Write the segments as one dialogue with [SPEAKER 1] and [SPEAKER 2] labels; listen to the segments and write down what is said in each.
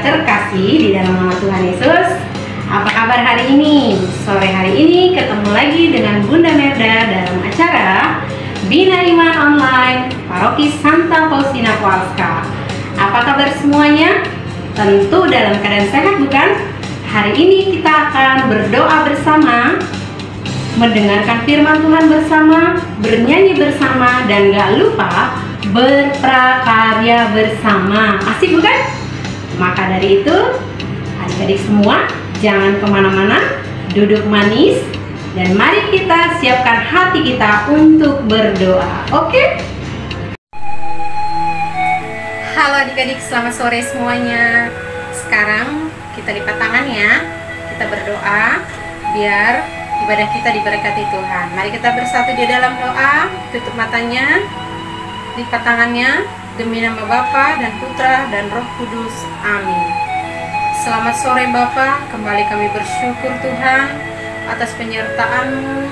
[SPEAKER 1] terkasih di dalam nama Tuhan Yesus. Apa kabar hari ini? Sore hari ini ketemu lagi dengan Bunda Merda dalam acara Bina Iman Online Paroki Santa Faustina Kowalska. Apa kabar semuanya? Tentu dalam keadaan sehat, bukan? Hari ini kita akan berdoa bersama, mendengarkan firman Tuhan bersama, bernyanyi bersama, dan gak lupa berprakarya bersama. Asik bukan? Maka dari itu, adik-adik semua, jangan kemana-mana, duduk manis, dan mari kita siapkan hati kita untuk berdoa. Oke? Halo adik-adik, selamat sore semuanya. Sekarang kita lipat tangan ya. Kita berdoa biar ibadah kita diberkati Tuhan. Mari kita bersatu di dalam doa. Tutup matanya, lipat tangannya. Demi nama Bapa dan Putra dan Roh Kudus. Amin. Selamat sore Bapa, kembali kami bersyukur Tuhan atas penyertaan-Mu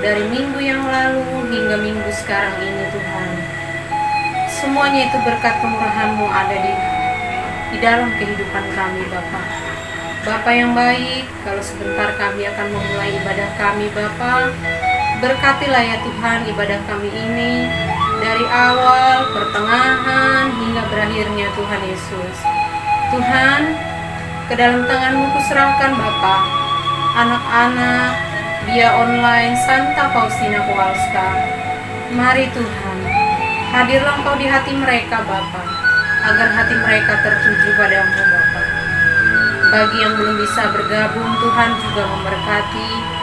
[SPEAKER 1] dari minggu yang lalu hingga minggu sekarang ini Tuhan. Semuanya itu berkat kemurahan-Mu ada di dalam kehidupan kami Bapa. Bapa yang baik, kalau sebentar kami akan memulai ibadah kami Bapa, berkatilah ya Tuhan ibadah kami ini dari awal, pertengahan, hingga berakhirnya Tuhan Yesus. Tuhan, ke dalam tangan-Mu kuserahkan Bapa, anak-anak via online Santa Faustina Kowalska. Mari Tuhan, hadirlah Engkau di hati mereka Bapa, agar hati mereka tertuju padamu Bapa. Bagi yang belum bisa bergabung, Tuhan juga memberkati.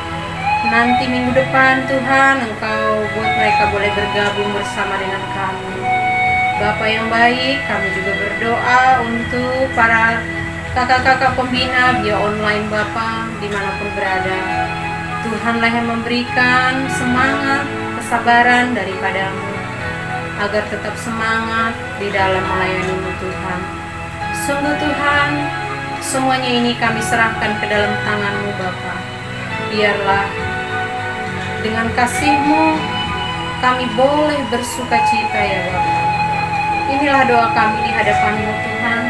[SPEAKER 1] Nanti minggu depan Tuhan Engkau buat mereka boleh bergabung bersama dengan kami. Bapa yang baik, kami juga berdoa untuk para kakak-kakak pembina via online Bapa dimanapun berada. Tuhanlah yang memberikan semangat, kesabaran daripada-Mu, agar tetap semangat di dalam melayani-Mu Tuhan. Sungguh Tuhan, semuanya ini kami serahkan ke dalam tangan-Mu Bapa. Biarlah dengan kasih-Mu kami boleh bersuka cita ya Bapa. Inilah doa kami di hadapan-Mu Tuhan,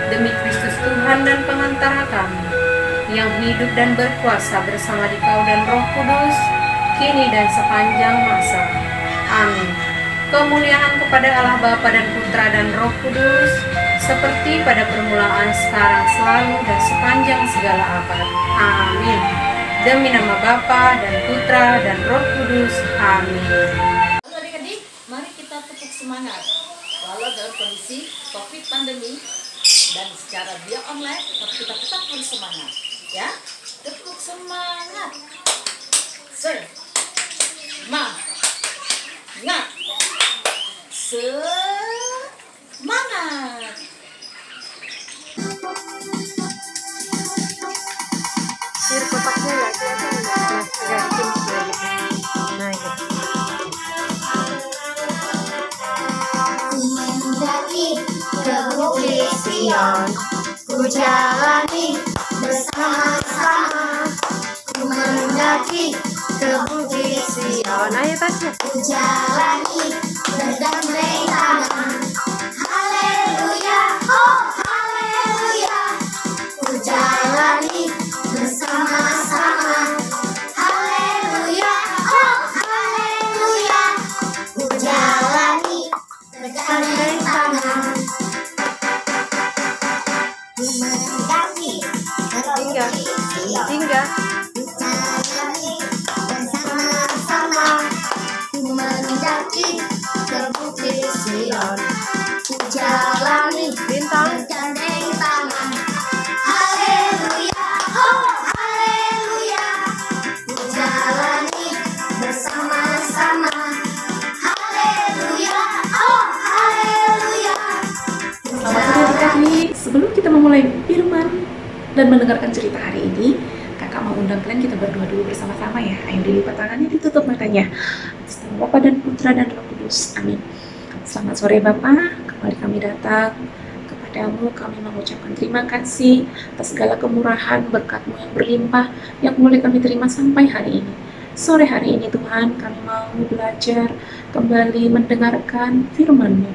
[SPEAKER 1] demi Kristus Tuhan dan pengantara kami, yang hidup dan berkuasa bersama Dikau dan Roh Kudus, kini dan sepanjang masa. Amin. Kemuliaan kepada Allah Bapa dan Putra dan Roh Kudus, seperti pada permulaan, sekarang, selalu, dan sepanjang segala abad. Amin. Demi nama Bapa dan Putra dan Roh Kudus. Amin.
[SPEAKER 2] Halo adik-adik, mari kita tetap semangat. Walau dalam kondisi COVID pandemi dan secara via online, tapi kita tetap harus semangat. Ya, tetap semangat. Semangat. Semangat.
[SPEAKER 1] Kotaknya nggak kelihatan
[SPEAKER 3] Mendaki ke Bukit Sion, ku jalani bersama-sama. Ku mendaki ke Bukit Sion,
[SPEAKER 1] ayo tasnya.
[SPEAKER 3] ku jalani berdamai tangan. Haleluya, oh haleluya. Ku jalani bersama-sama. Haleluya, oh haleluya. Ku jalani bergandeng tangan. Ku mendaki ke Bukit Sion,
[SPEAKER 1] Tinggal.
[SPEAKER 3] ku jalani bersama-sama. Ku mendaki ke Bukit Sion, ku jalani
[SPEAKER 1] Bintang.
[SPEAKER 3] bergandeng tangan. Haleluya, oh haleluya. Ku jalani bersama-sama. Haleluya, oh haleluya.
[SPEAKER 4] Selamat sore adik-adik. Sebelum kita memulai firman dan mendengarkan cerita hari ini, kakak mau undang kalian kita berdoa dulu bersama-sama ya. Ayo dilipat tangannya, ditutup matanya. Atas nama Bapa dan Putra dan Roh Kudus. Amin. Selamat sore Bapak, kembali kami datang kepadamu. Kami mengucapkan terima kasih atas segala kemurahan berkat-Mu yang berlimpah yang boleh kami terima sampai hari ini. Sore hari ini Tuhan, kami mau belajar kembali mendengarkan firman-Mu.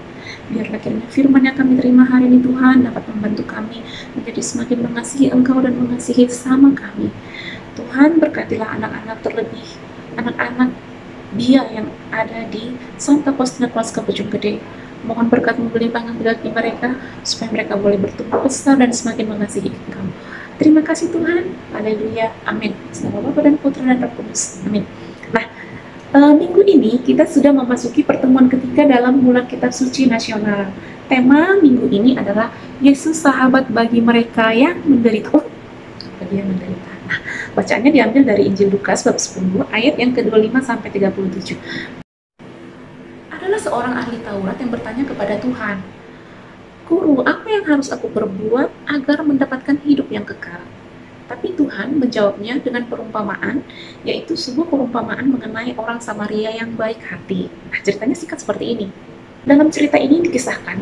[SPEAKER 4] Biarlah kiranya firman yang kami terima hari ini Tuhan dapat membantu kami menjadi semakin mengasihi Engkau dan mengasihi sesama kami. Tuhan, berkatilah anak-anak, terlebih anak-anak dia yang ada di Santa Faustina Koloska Bojonggede. Mohon berkat-Mu berlimpah bagi mereka, supaya mereka boleh bertumbuh besar dan semakin mengasihi Engkau. Terima kasih Tuhan. Haleluya. Amin. Nama Bapa dan Putra dan Roh Kudus. Amin. Nah, minggu ini kita sudah memasuki pertemuan ketiga dalam bulan Kitab Suci Nasional. Tema minggu ini adalah Yesus sahabat bagi mereka yang menderita. Bagi yang menderita. Nah, bacaannya diambil dari Injil Lukas bab 10 ayat yang ke-25 sampai 37. Adalah seorang ahli Taurat yang bertanya kepada Tuhan, "Guru, apa yang harus aku perbuat agar mendapatkan hidup yang kekal?" Tapi Tuhan menjawabnya dengan perumpamaan, yaitu sebuah perumpamaan mengenai orang Samaria yang baik hati. Nah, ceritanya singkat seperti ini. Dalam cerita ini dikisahkan,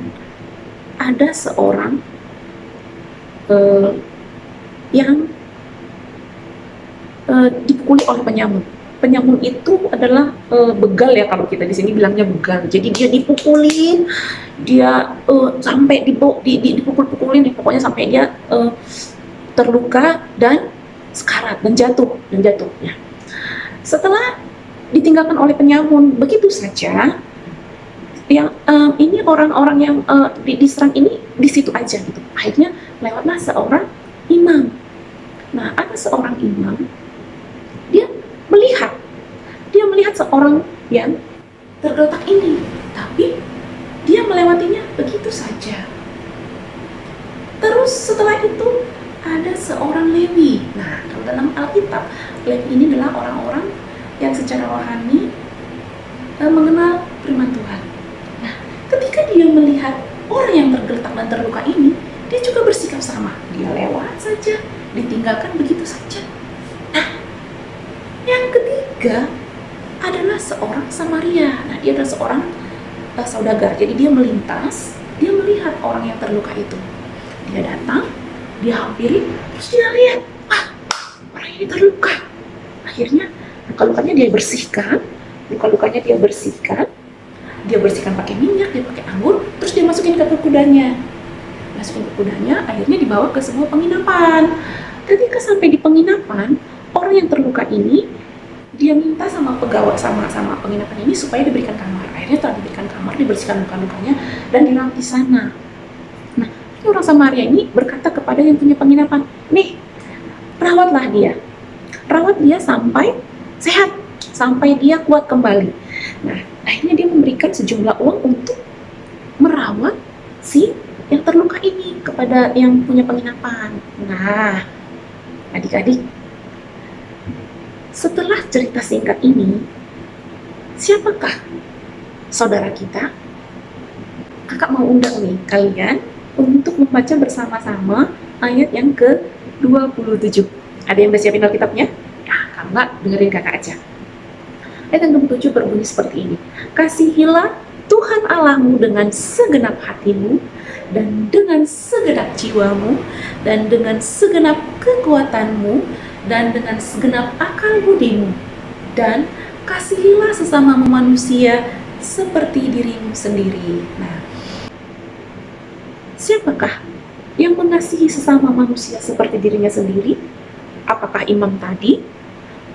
[SPEAKER 4] ada seorang yang dipukuli oleh penyamun. Penyamun itu adalah begal ya, kalau kita di sini bilangnya begal. Jadi dia dipukulin, dia sampai dipukul-pukulin, pokoknya sampai dia terluka dan sekarat dan jatuh. Ya. Setelah ditinggalkan oleh penyamun begitu saja, yang ini orang-orang yang diserang ini di situ aja gitu. Akhirnya lewatlah seorang imam. Nah, ada seorang imam, dia melihat seorang yang tergeletak ini, tapi dia melewatinya begitu saja. Terus setelah itu ada seorang Lewi. Nah, kalau dalam Alkitab, Lewi ini adalah orang-orang yang secara rohani mengenal firman Tuhan. Nah, ketika dia melihat orang yang tergeletak dan terluka ini, dia juga bersikap sama. Dia lewat saja, ditinggalkan begitu saja. Nah, yang ketiga adalah seorang Samaria. Nah, dia adalah seorang saudagar. Jadi dia melintas, dia melihat orang yang terluka itu. Dia datang, dia hampiri, terus dia lihat, orang ini terluka. Akhirnya luka-lukanya dia bersihkan, dia bersihkan pakai minyak, dia pakai anggur, terus dia masukin ke kudanya. Akhirnya dibawa ke sebuah penginapan. Ketika sampai di penginapan, orang yang terluka ini, dia minta sama pegawai, sama penginapan ini supaya diberikan kamar. Akhirnya telah diberikan kamar, dibersihkan luka-lukanya, dan dirawat di sana. Nah, orang Samaria ini berkata kepada yang punya penginapan, "Nih, rawat dia sampai sehat, sampai dia kuat kembali." Nah, akhirnya dia memberikan sejumlah uang untuk merawat si yang terluka ini kepada yang punya penginapan. Nah, adik-adik, setelah cerita singkat ini, siapakah saudara kita? Kakak mau undang nih kalian untuk membaca bersama-sama ayat yang ke-27. Ada yang udah siapin Alkitabnya? Nah, kalau nggak, dengerin kakak aja. Ayat yang ke-27 berbunyi seperti ini. "Kasihilah Tuhan Allahmu dengan segenap hatimu, dan dengan segenap jiwamu, dan dengan segenap kekuatanmu, dan dengan segenap akal budimu, dan kasihilah sesama manusia seperti dirimu sendiri." Nah, siapakah yang mengasihi sesama manusia seperti dirinya sendiri? Apakah imam tadi?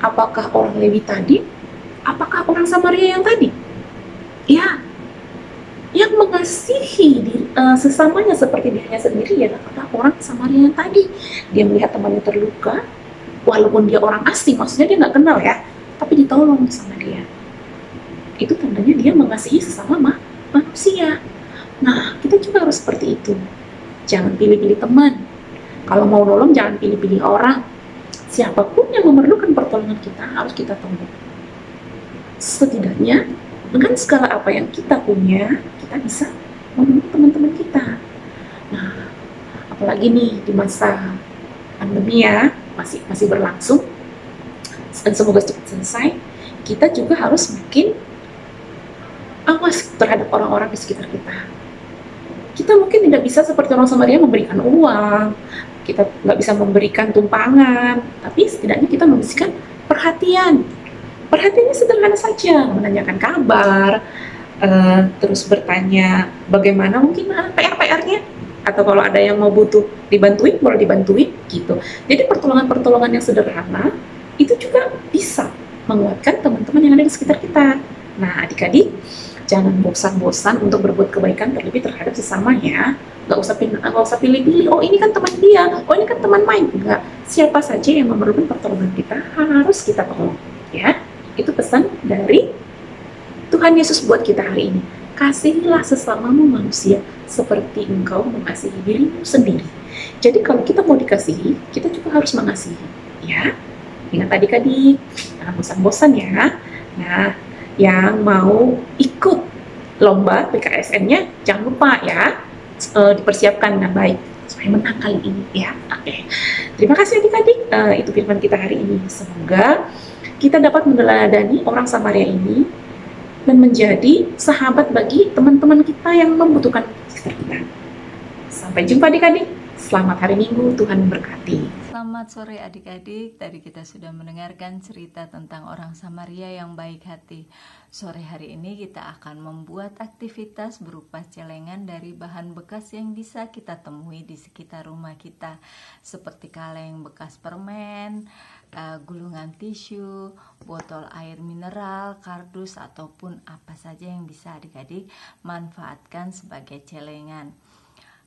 [SPEAKER 4] Apakah orang Lewi tadi? Apakah orang Samaria yang tadi? Ya, yang mengasihi sesamanya seperti dirinya sendiri adalah orang Samaria yang tadi. Dia melihat temannya terluka, walaupun dia orang asing, maksudnya dia nggak kenal ya, tapi ditolong sama dia. Itu tandanya dia mengasihi sesama manusia. Nah, kita juga harus seperti itu. Jangan pilih-pilih teman. Kalau mau nolong, jangan pilih-pilih orang. Siapapun yang memerlukan pertolongan kita, harus kita tolong. Setidaknya, dengan segala apa yang kita punya, kita bisa menolong teman-teman kita. Nah, apalagi nih di masa pandemi ya, masih berlangsung, dan semoga cepat selesai, kita juga harus makin awas terhadap orang-orang di sekitar kita. Kita mungkin tidak bisa seperti orang Samaria memberikan uang, kita nggak bisa memberikan tumpangan, tapi setidaknya kita memberikan perhatian. Perhatiannya sederhana saja, menanyakan kabar, terus bertanya bagaimana mungkin PR-nya, atau kalau ada yang mau butuh dibantuin, boleh dibantuin gitu. Jadi pertolongan-pertolongan yang sederhana itu juga bisa menguatkan teman-teman yang ada di sekitar kita. Nah, adik-adik, jangan bosan-bosan untuk berbuat kebaikan terlebih terhadap sesamanya. Nggak usah pilih-pilih, oh ini kan teman dia, oh ini kan teman main. Enggak, siapa saja yang memerlukan pertolongan kita harus kita tolong, ya. Itu pesan dari Tuhan Yesus buat kita hari ini. Kasihilah sesamamu manusia seperti engkau mengasihi dirimu sendiri. Jadi kalau kita mau dikasihi, kita juga harus mengasihi, ya. Ingat adik-adik, jangan bosan-bosan ya. Nah, yang mau ikut lomba PKSN-nya jangan lupa ya, dipersiapkan dengan baik supaya menang kali ini ya. Oke. Terima kasih adik-adik, itu firman kita hari ini. Semoga kita dapat meneladani orang Samaria ini dan menjadi sahabat bagi teman-teman kita yang membutuhkan kita. Sampai jumpa adik-adik. Selamat hari Minggu, Tuhan memberkati.
[SPEAKER 5] Selamat sore adik-adik, tadi kita sudah mendengarkan cerita tentang orang Samaria yang baik hati. Sore hari ini kita akan membuat aktivitas berupa celengan dari bahan bekas yang bisa kita temui di sekitar rumah kita, seperti kaleng bekas permen, gulungan tisu, botol air mineral, kardus, ataupun apa saja yang bisa adik-adik manfaatkan sebagai celengan.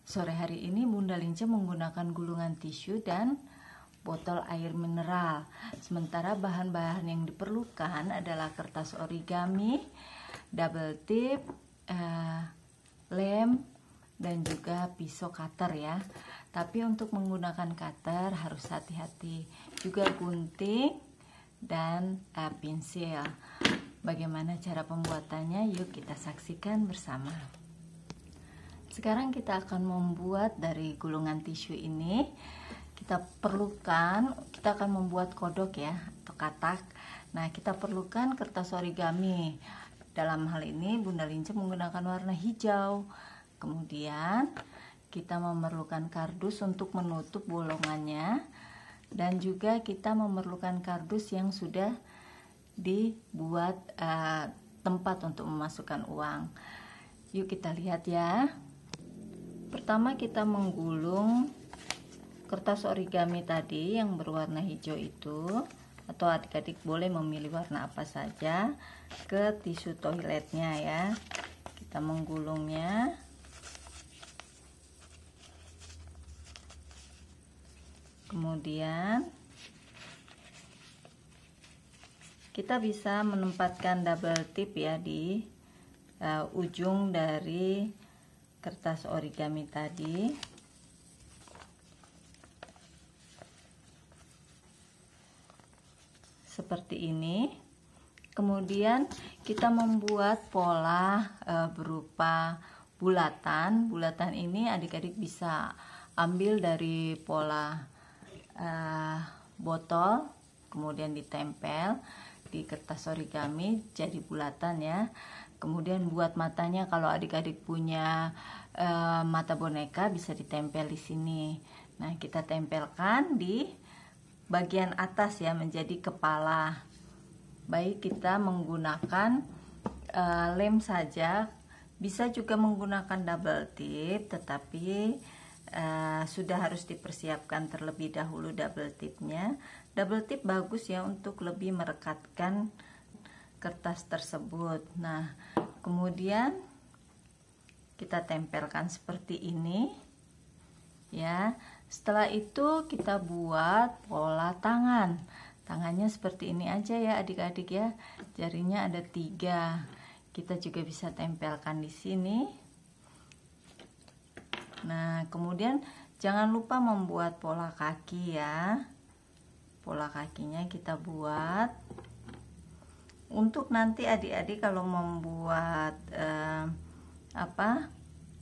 [SPEAKER 5] Sore hari ini Bunda Lince menggunakan gulungan tisu dan botol air mineral. Sementara bahan-bahan yang diperlukan adalah kertas origami, double tip, lem, dan juga pisau cutter ya. Tapi untuk menggunakan cutter harus hati-hati. Juga gunting dan pensil. Bagaimana cara pembuatannya? Yuk kita saksikan bersama. Sekarang kita akan membuat dari gulungan tisu ini, kita akan membuat kodok ya, atau katak. Nah, kita perlukan kertas origami. Dalam hal ini Bunda Lince menggunakan warna hijau. Kemudian kita memerlukan kardus untuk menutup bolongannya, dan juga kita memerlukan kardus yang sudah dibuat tempat untuk memasukkan uang. Yuk kita lihat ya. Pertama kita menggulung kertas origami tadi yang berwarna hijau itu, atau adik-adik boleh memilih warna apa saja, ke tisu toiletnya ya. Kita menggulungnya. Kemudian kita bisa menempatkan double tip ya di ujung dari kertas origami tadi. Seperti ini. Kemudian kita membuat pola berupa bulatan. Bulatan ini adik-adik bisa ambil dari pola botol, kemudian ditempel di kertas origami jadi bulatan ya. Kemudian buat matanya, kalau adik-adik punya mata boneka bisa ditempel di sini. Nah, kita tempelkan di bagian atas ya, menjadi kepala. Baik kita menggunakan lem saja, bisa juga menggunakan double tip, tetapi sudah harus dipersiapkan terlebih dahulu double tipnya. Double tip bagus ya untuk lebih merekatkan kertas tersebut. Nah, kemudian kita tempelkan seperti ini ya. Setelah itu kita buat pola tangan. Tangannya seperti ini aja ya adik-adik ya. Jarinya ada 3. Kita juga bisa tempelkan di sini. Nah, kemudian jangan lupa membuat pola kaki ya. Pola kakinya kita buat. Untuk nanti adik-adik kalau membuat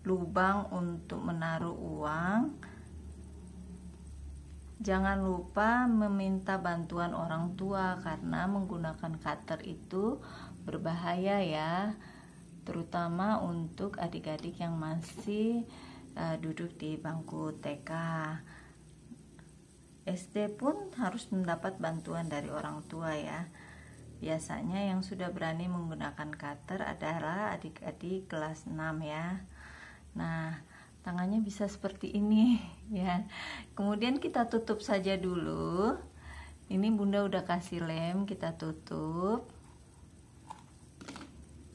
[SPEAKER 5] lubang untuk menaruh uang, jangan lupa meminta bantuan orang tua, karena menggunakan cutter itu berbahaya ya, terutama untuk adik-adik yang masih duduk di bangku TK. SD pun harus mendapat bantuan dari orang tua ya. biasanya yang sudah berani menggunakan cutter adalah adik-adik kelas 6 ya. Nah, tangannya bisa seperti ini ya. Kemudian kita tutup saja dulu. Ini Bunda udah kasih lem, kita tutup.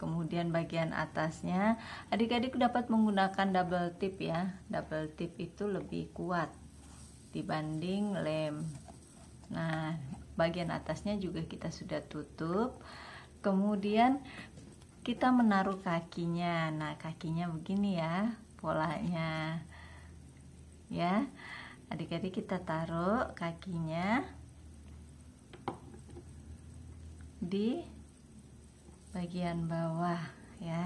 [SPEAKER 5] Kemudian bagian atasnya adik-adik dapat menggunakan double tip ya. Double tip itu lebih kuat dibanding lem. Nah, bagian atasnya juga kita sudah tutup. Kemudian kita menaruh kakinya. Nah, kakinya begini ya polanya ya. Adik-adik kita taruh kakinya di bagian bawah ya,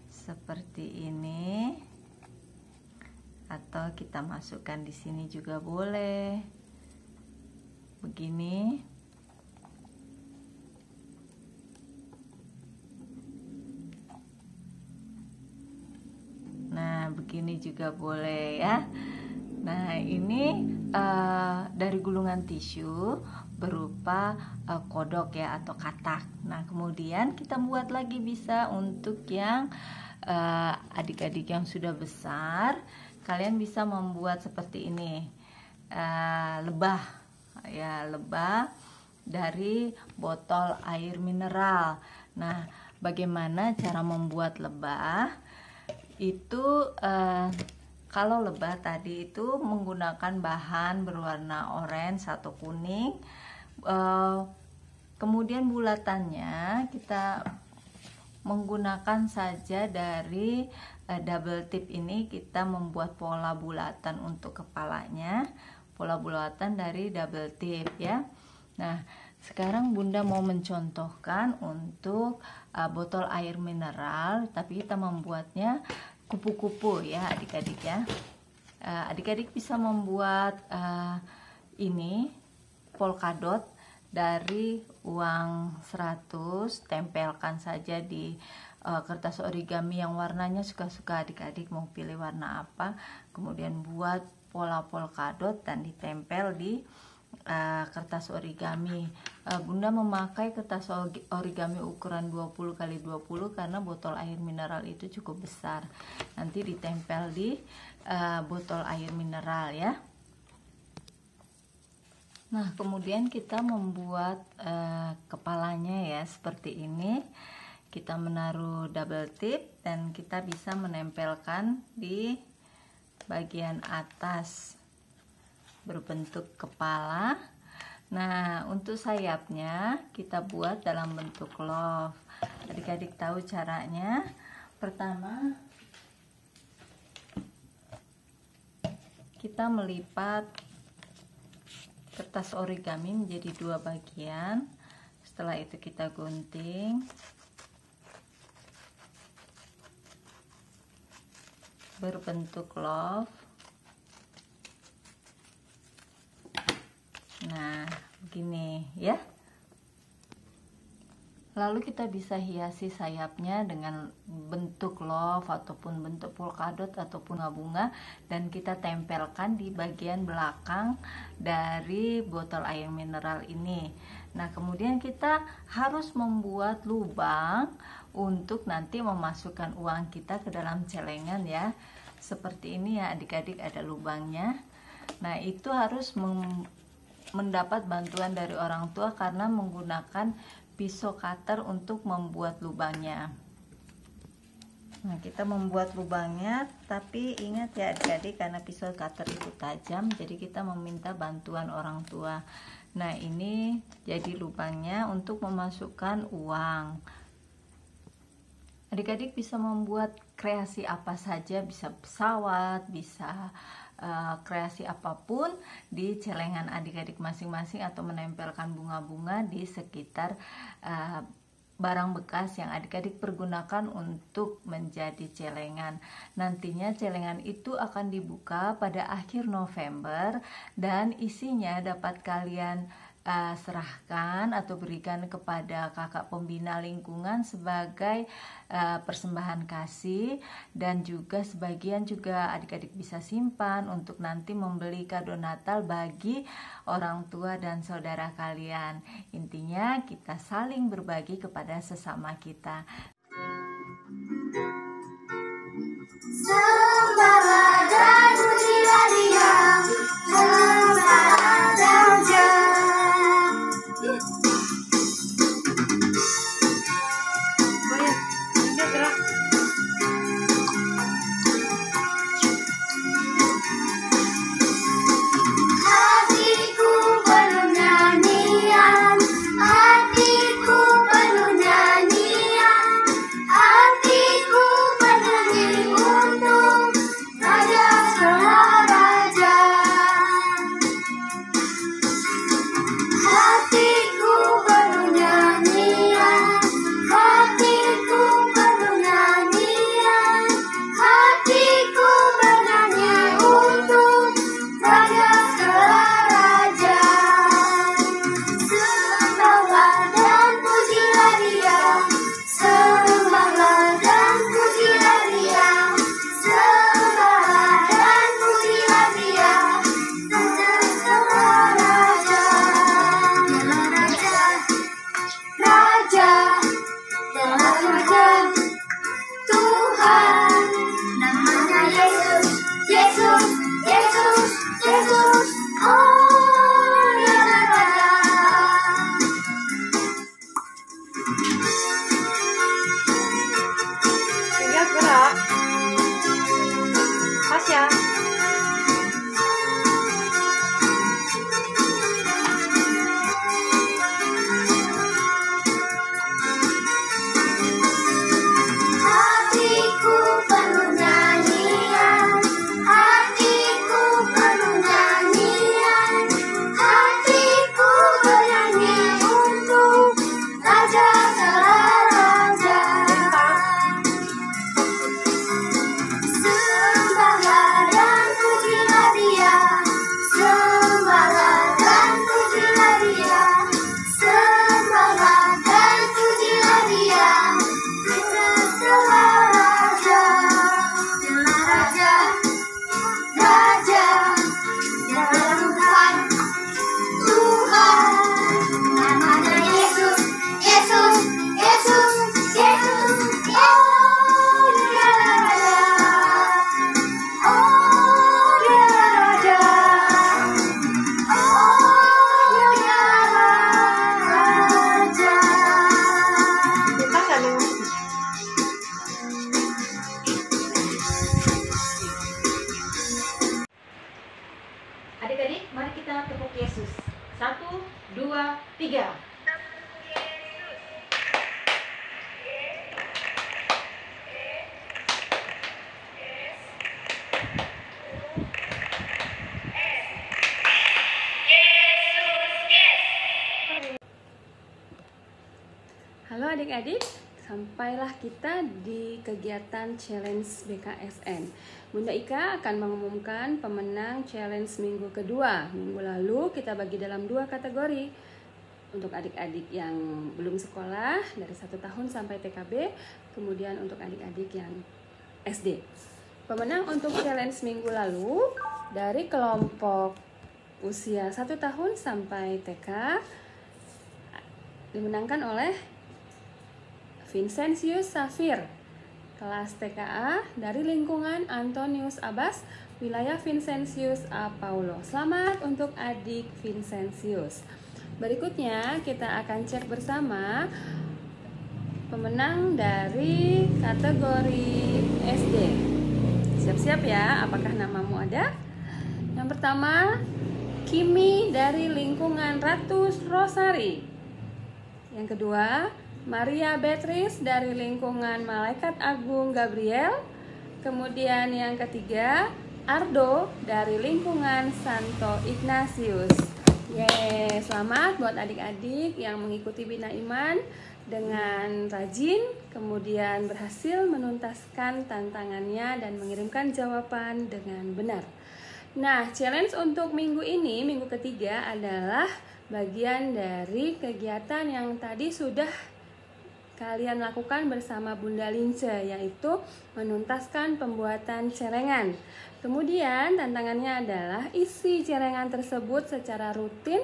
[SPEAKER 5] seperti ini, atau kita masukkan di sini juga boleh begini. Nah, begini juga boleh ya. Nah, ini dari gulungan tisu berupa kodok ya atau katak. Nah, kemudian kita buat lagi bisa untuk yang adik-adik yang sudah besar. Kalian bisa membuat seperti ini, lebah ya, lebah dari botol air mineral. Nah, bagaimana cara membuat lebah? Itu kalau lebah tadi itu menggunakan bahan berwarna oranye atau kuning, kemudian bulatannya kita menggunakan saja dari double tip ini. Kita membuat pola bulatan untuk kepalanya, pola bulatan dari double tip ya. Nah, sekarang Bunda mau mencontohkan untuk botol air mineral, tapi kita membuatnya kupu-kupu ya adik-adik ya. Adik-adik bisa membuat ini polkadot dari uang 100, tempelkan saja di kertas origami yang warnanya suka-suka adik-adik, mau pilih warna apa, kemudian buat pola polkadot dan ditempel di kertas origami. Bunda memakai kertas origami ukuran 20 x 20 karena botol air mineral itu cukup besar. Nanti ditempel di botol air mineral ya. Nah, kemudian kita membuat kepalanya ya seperti ini. Kita menaruh double tip dan kita bisa menempelkan di bagian atas berbentuk kepala. Nah, untuk sayapnya kita buat dalam bentuk love. Adik-adik tahu caranya. Pertama, kita melipat kertas origami menjadi 2 bagian. Setelah itu kita gunting berbentuk love. Nah, begini ya. Lalu kita bisa hiasi sayapnya dengan bentuk love ataupun bentuk polkadot ataupun bunga-bunga, dan kita tempelkan di bagian belakang dari botol air mineral ini. Nah, kemudian kita harus membuat lubang untuk nanti memasukkan uang kita ke dalam celengan ya. Seperti ini ya adik-adik, ada lubangnya. Nah, itu harus mendapat bantuan dari orang tua karena menggunakan pisau cutter untuk membuat lubangnya. Nah, kita membuat lubangnya, tapi ingat ya adik-adik, karena pisau cutter itu tajam, jadi kita meminta bantuan orang tua. Nah, ini jadi lubangnya untuk memasukkan uang. Adik-adik bisa membuat kreasi apa saja, bisa pesawat, bisa kreasi apapun di celengan adik-adik masing-masing, atau menempelkan bunga-bunga di sekitar barang bekas yang adik-adik pergunakan untuk menjadi celengan. Nantinya celengan itu akan dibuka pada akhir November dan isinya dapat kalian serahkan atau berikan kepada kakak pembina lingkungan sebagai persembahan kasih, dan juga sebagian juga adik-adik bisa simpan untuk nanti membeli kado Natal bagi orang tua dan saudara kalian. Intinya kita saling berbagi kepada sesama kita.
[SPEAKER 3] Sembahlah dan pujilah Dia, sembahlah Raja. Hatiku penuh nyanyian, hatiku penuh nyanyian, hatiku bernyanyi untuk Raja segala raja. Hatiku penuh nyanyian, hatiku penuh nyanyian, hatiku bernyanyi untuk Raja segala raja. Sembahlah dan pujilah Dia, sembahlah dan pujilah Dia, sembahlah dan pujilah Dia, Raja segala raja. Dialah Raja, Raja, dialah Raja, Tuhan, namanya Yesus, Yesus, Yesus, Yesus, oh dialah Raja.
[SPEAKER 1] Tinggal gerak. Pas ya.
[SPEAKER 3] Hatiku penuh nyanyian, hatiku penuh nyanyian, hatiku bernyanyi untuk Raja segala raja. Sembahlah dan pujilah Dia, sembahlah dan pujilah Dia, sembahlah dan pujilah Dia, Raja segala raja. Dialah Raja, Raja, dialah Tuhan, Tuhan, namanya Yesus, Yesus, Yesus, Yesus, oh dialah Raja, oh dialah Raja, oh dialah Raja.
[SPEAKER 1] Kita saling
[SPEAKER 2] Adik-adik, mari kita tepuk Yesus. 1, 2, 3.
[SPEAKER 6] Halo adik-adik, sampailah kita di kegiatan challenge BKSN. Bunda Ika akan mengumumkan pemenang challenge minggu kedua. Minggu lalu kita bagi dalam 2 kategori. Untuk adik-adik yang belum sekolah dari 1 tahun sampai TKB, kemudian untuk adik-adik yang SD. Pemenang untuk challenge minggu lalu dari kelompok usia 1 tahun sampai TK dimenangkan oleh Vincentius Safir, kelas TKA dari lingkungan Antonius Abbas, wilayah Vincentius A. Paulo. Selamat untuk adik Vincentius. Berikutnya kita akan cek bersama pemenang dari kategori SD. Siap-siap ya, apakah namamu ada? Yang pertama, Kimi dari lingkungan Ratus Rosari. Yang kedua, Maria Beatrice dari lingkungan Malaikat Agung Gabriel. Kemudian yang ketiga, Ardo dari lingkungan Santo Ignatius. Yeay, selamat buat adik-adik yang mengikuti Bina Iman dengan rajin, kemudian berhasil menuntaskan tantangannya dan mengirimkan jawaban dengan benar. Nah, challenge untuk minggu ini, minggu ketiga adalah bagian dari kegiatan yang tadi sudah kalian lakukan bersama Bunda Lince, yaitu menuntaskan pembuatan celengan. Kemudian tantangannya adalah isi celengan tersebut secara rutin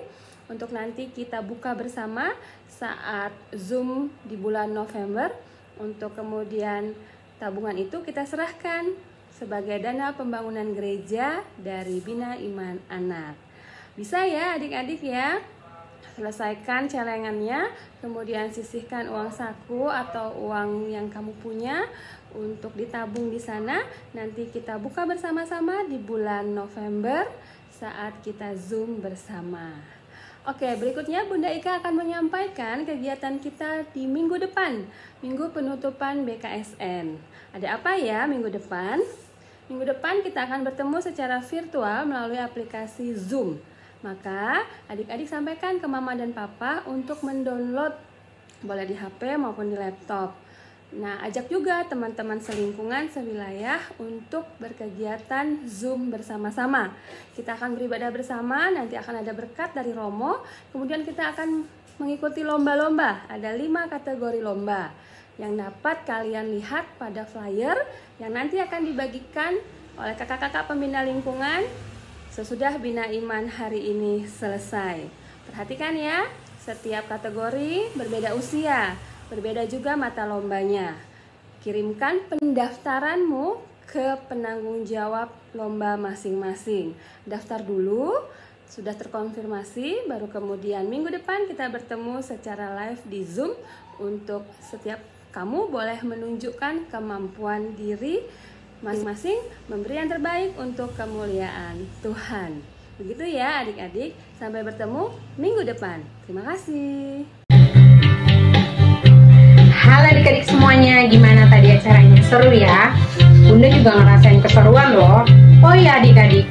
[SPEAKER 6] untuk nanti kita buka bersama saat Zoom di bulan November. Untuk kemudian tabungan itu kita serahkan sebagai dana pembangunan gereja dari Bina Iman Anak. Bisa ya adik-adik ya? Selesaikan celengannya, kemudian sisihkan uang saku atau uang yang kamu punya untuk ditabung di sana. Nanti kita buka bersama-sama di bulan November saat kita Zoom bersama. Oke, berikutnya Bunda Ika akan menyampaikan kegiatan kita di minggu depan, minggu penutupan BKSN. Ada apa ya minggu depan? Minggu depan kita akan bertemu secara virtual melalui aplikasi Zoom. Maka adik-adik sampaikan ke mama dan papa untuk mendownload, boleh di HP maupun di laptop. Nah, ajak juga teman-teman selingkungan sewilayah untuk berkegiatan Zoom bersama-sama. Kita akan beribadah bersama, nanti akan ada berkat dari Romo. Kemudian kita akan mengikuti lomba-lomba. Ada 5 kategori lomba yang dapat kalian lihat pada flyer yang nanti akan dibagikan oleh kakak-kakak pembina lingkungan sesudah Bina Iman hari ini selesai. Perhatikan ya, setiap kategori berbeda usia, berbeda juga mata lombanya. Kirimkan pendaftaranmu ke penanggung jawab lomba masing-masing. Daftar dulu, sudah terkonfirmasi, baru kemudian minggu depan kita bertemu secara live di Zoom. Untuk setiap kamu boleh menunjukkan kemampuan diri masing-masing, memberi yang terbaik untuk kemuliaan Tuhan. Begitu ya adik-adik, sampai bertemu minggu depan. Terima kasih.
[SPEAKER 1] Halo adik-adik semuanya, gimana tadi acaranya? Seru ya? Bunda juga ngerasain keseruan loh. Oh ya adik-adik,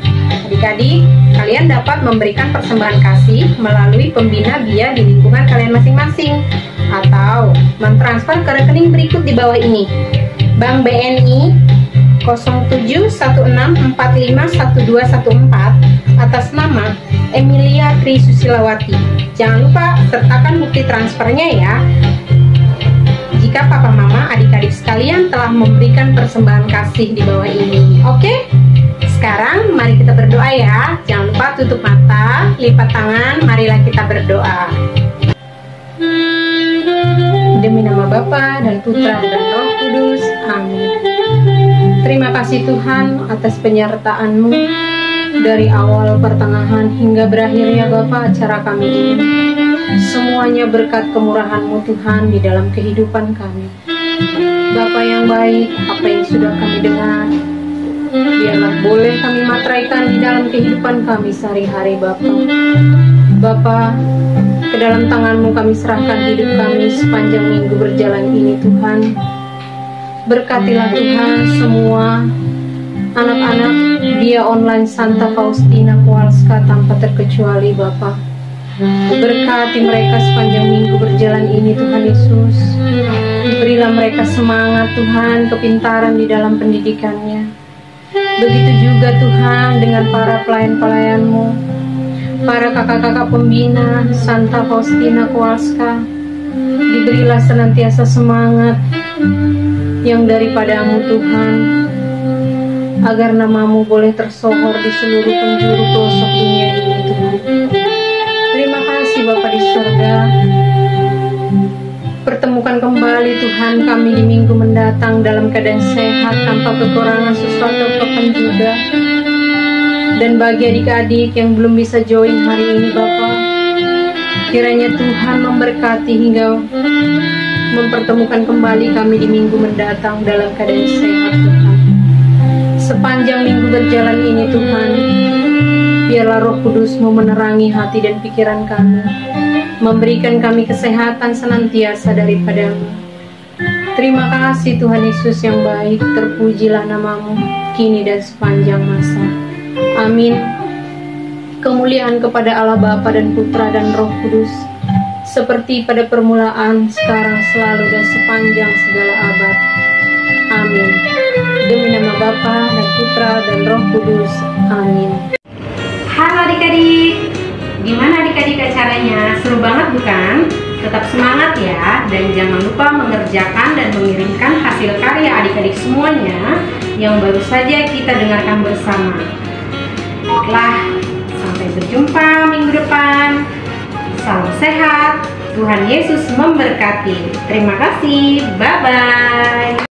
[SPEAKER 1] kalian dapat memberikan persembahan kasih melalui pembina BIA di lingkungan kalian masing-masing, atau mentransfer ke rekening berikut di bawah ini. Bank BNI 0716451214 atas nama Emilia Tri Susilawati. Jangan lupa sertakan bukti transfernya ya. Jika papa mama adik-adik sekalian telah memberikan persembahan kasih di bawah ini. Oke? Sekarang mari kita berdoa ya. Jangan lupa tutup mata, lipat tangan, marilah kita berdoa. Demi nama Bapa dan Putra dan Roh Kudus. Amin. Terima kasih Tuhan atas penyertaan-Mu dari awal, pertengahan hingga berakhirnya Bapa acara kami ini. Semuanya berkat kemurahan-Mu Tuhan di dalam kehidupan kami. Bapa yang baik, apa yang sudah kami dengar, biarlah boleh kami materaikan di dalam kehidupan kami sehari-hari Bapa. Bapa, ke dalam tangan-Mu kami serahkan hidup kami sepanjang minggu berjalan ini Tuhan. Berkatilah Tuhan semua anak-anak BIA online Santa Faustina Kowalska tanpa terkecuali Bapa. Berkati mereka sepanjang minggu berjalan ini Tuhan Yesus. Berilah mereka semangat Tuhan, kepintaran di dalam pendidikannya. Begitu juga Tuhan dengan para pelayan-pelayan-Mu, para kakak-kakak pembina Santa Faustina Kowalska. Diberilah senantiasa semangat yang daripadamu Tuhan, agar namamu boleh tersohor di seluruh penjuru pelosok dunia ini Tuhan. Terima kasih Bapa di surga. Pertemukan kembali Tuhan kami di minggu mendatang dalam keadaan sehat tanpa kekurangan sesuatu apapun juga. Dan bagi adik-adik yang belum bisa join hari ini Bapa, kiranya Tuhan memberkati hingga mempertemukan kembali kami di minggu mendatang dalam keadaan sehat Tuhan. Sepanjang minggu berjalan ini Tuhan, biarlah Roh Kudus-Mu menerangi hati dan pikiran kami, memberikan kami kesehatan senantiasa daripada-Mu. Terima kasih Tuhan Yesus yang baik, terpujilah namamu kini dan sepanjang masa. Amin. Kemuliaan kepada Allah Bapa dan Putra dan Roh Kudus, seperti pada permulaan, sekarang, selalu, dan sepanjang segala abad. Amin. Demi nama Bapa dan Putra dan Roh Kudus. Amin. Halo adik-adik, Gimana adik-adik acaranya? Seru banget bukan? Tetap semangat ya, dan jangan lupa mengerjakan dan mengirimkan hasil karya adik-adik semuanya yang baru saja kita dengarkan bersama. Baiklah, sampai berjumpa minggu depan. Salam sehat, Tuhan Yesus memberkati. Terima kasih, bye-bye.